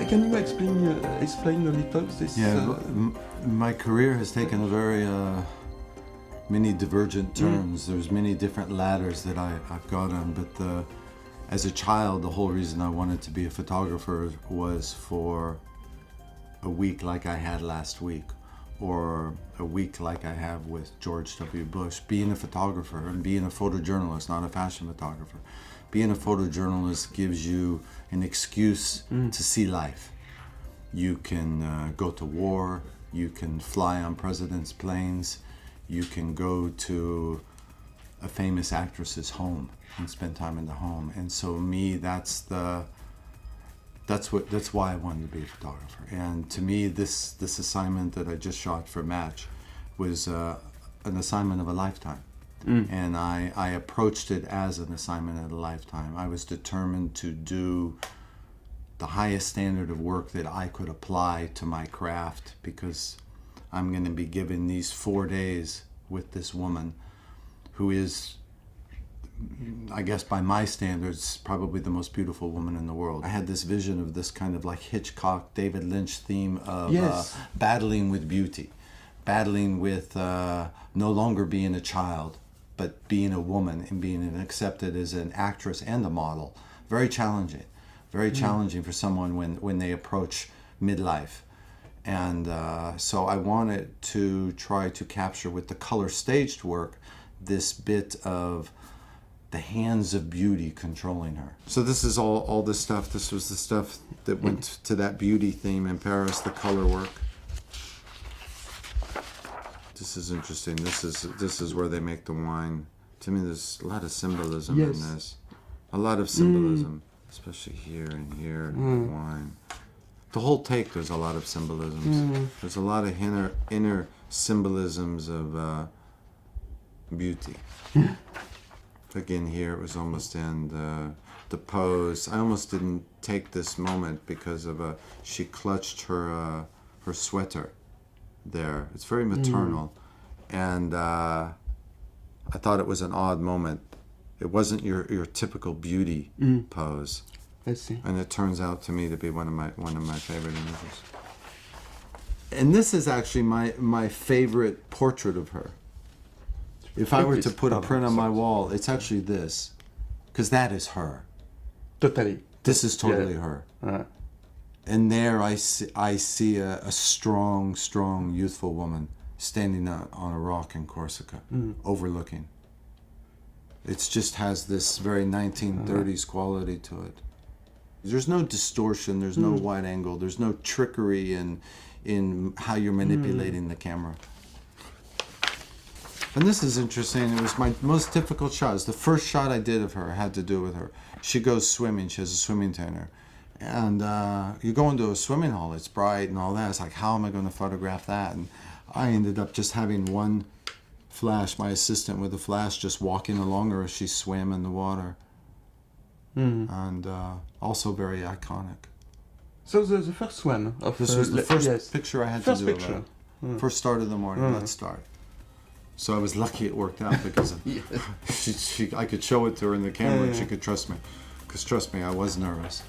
Can you explain a little this? Yeah, my career has taken a very many divergent turns. There's many different ladders that I've got on, but as a child, the whole reason I wanted to be a photographer was for a week like I had last week, or a week like I have with George W. Bush. Being a photographer and being a photojournalist, not a fashion photographer, being a photojournalist gives you an excuse to see life. You can go to war, you can fly on presidents' planes, you can go to a famous actress's home and spend time in the home. And so me, that's why I wanted to be a photographer. And to me, this assignment that I just shot for Match was an assignment of a lifetime. And I approached it as an assignment of a lifetime. I was determined to do the highest standard of work that I could apply to my craft, because I'm going to be given these 4 days with this woman who is, I guess by my standards, probably the most beautiful woman in the world. I had this vision of this kind of like Hitchcock, David Lynch theme of battling with beauty, battling with no longer being a child, but being a woman and being accepted as an actress and a model. Very challenging. Very challenging for someone when they approach midlife. And so I wanted to try to capture with the color staged work this bit of the hands of beauty controlling her. So this is all this stuff. This was the stuff that went to that beauty theme in Paris, the color work. This is interesting. This is where they make the wine. To me, there's a lot of symbolism in this. A lot of symbolism. Especially here and here in the wine. The whole take, there's a lot of symbolisms. There's a lot of inner symbolisms of beauty. Again, here it was almost in the pose. I almost didn't take this moment because of she clutched her sweater there. It's very maternal, and I thought it was an odd moment. It wasn't your typical beauty pose. I see. And it turns out to me to be one of my favorite images. And this is actually my favorite portrait of her. If I were to put a print on my wall, it's actually this, because that is her. Totally. This is totally her. And there I see a strong, youthful woman standing on a rock in Corsica, overlooking. It just has this very 1930s quality to it. There's no distortion, there's no wide angle, there's no trickery in how you're manipulating the camera. And this is interesting. It was my most difficult shot. It's the first shot I did of her had to do with her. She goes swimming, she has a swimming trainer. And you go into a swimming hall, it's bright and all that. It's like, how am I going to photograph that? And I ended up just having one flash, my assistant with a flash, just walking along her as she swam in the water. And also very iconic. So the first one of this was the first picture I had first to do picture. First start of the morning. Let's start. So I was lucky it worked out because I could show it to her in the camera and she could trust me. Because trust me, I was nervous.